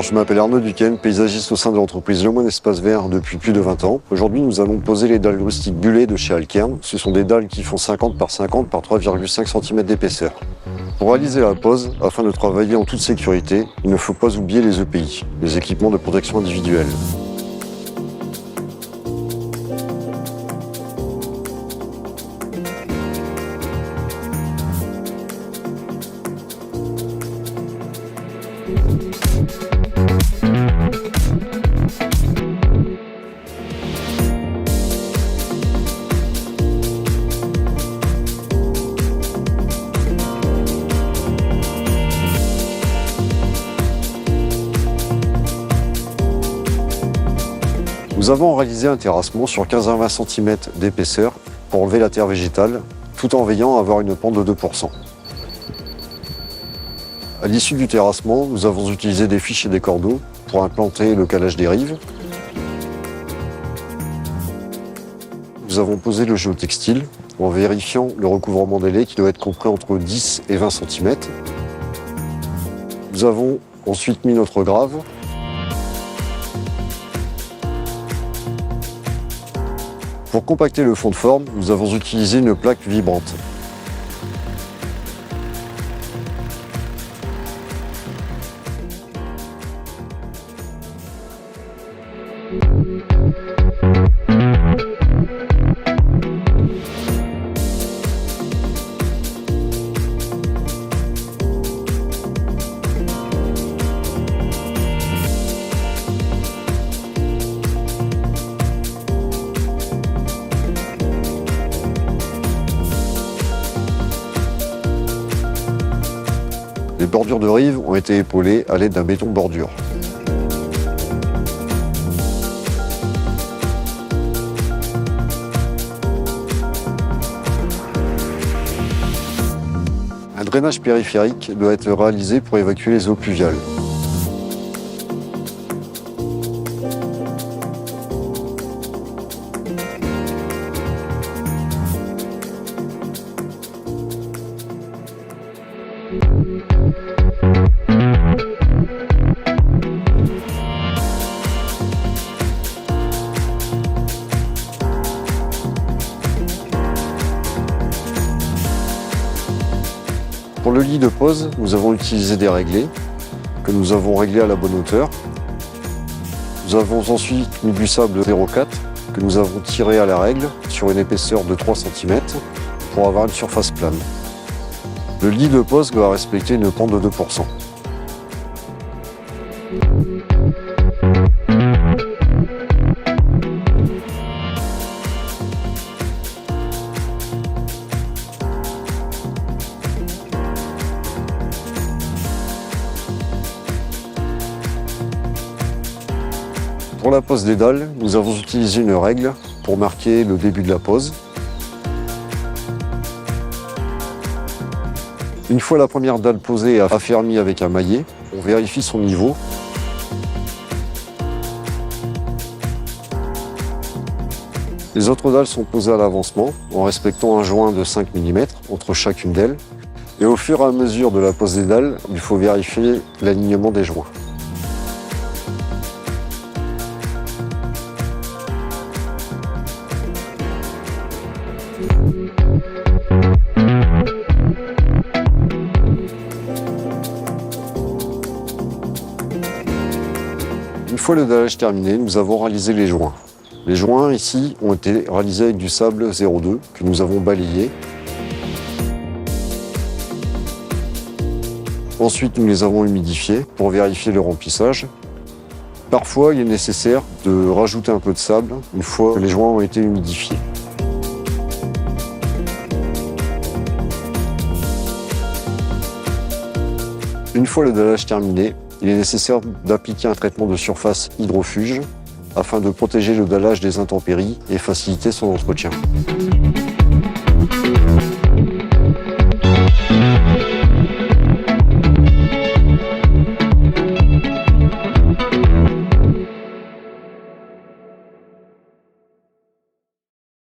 Bonjour, je m'appelle Arnaud Duquesne, paysagiste au sein de l'entreprise Le Moine Espace Vert depuis plus de 20 ans. Aujourd'hui, nous allons poser les dalles rustiques Bullet de chez Alkern. Ce sont des dalles qui font 50 par 50 par 3,5 cm d'épaisseur. Pour réaliser la pose, afin de travailler en toute sécurité, il ne faut pas oublier les EPI, les équipements de protection individuelle. Nous avons réalisé un terrassement sur 15 à 20 cm d'épaisseur pour enlever la terre végétale, tout en veillant à avoir une pente de 2%. À l'issue du terrassement, nous avons utilisé des fiches et des cordeaux pour implanter le calage des rives. Nous avons posé le géotextile en vérifiant le recouvrement des lais qui doit être compris entre 10 et 20 cm. Nous avons ensuite mis notre grave. Pour compacter le fond de forme, nous avons utilisé une plaque vibrante. Les bordures de rive ont été épaulées à l'aide d'un béton bordure. Un drainage périphérique doit être réalisé pour évacuer les eaux pluviales. Pour le lit de pose, nous avons utilisé des réglés que nous avons réglés à la bonne hauteur. Nous avons ensuite mis du sable 0,4 que nous avons tiré à la règle sur une épaisseur de 3 cm pour avoir une surface plane. Le lit de pose doit respecter une pente de 2%. Pour la pose des dalles, nous avons utilisé une règle pour marquer le début de la pose. Une fois la première dalle posée et affermie avec un maillet, on vérifie son niveau. Les autres dalles sont posées à l'avancement en respectant un joint de 5 mm entre chacune d'elles. Et au fur et à mesure de la pose des dalles, il faut vérifier l'alignement des joints. Une fois le dallage terminé, nous avons réalisé les joints. Les joints ici ont été réalisés avec du sable 0,2 que nous avons balayé. Ensuite, nous les avons humidifiés pour vérifier le remplissage. Parfois, il est nécessaire de rajouter un peu de sable une fois que les joints ont été humidifiés. Une fois le dallage terminé, il est nécessaire d'appliquer un traitement de surface hydrofuge afin de protéger le dallage des intempéries et faciliter son entretien.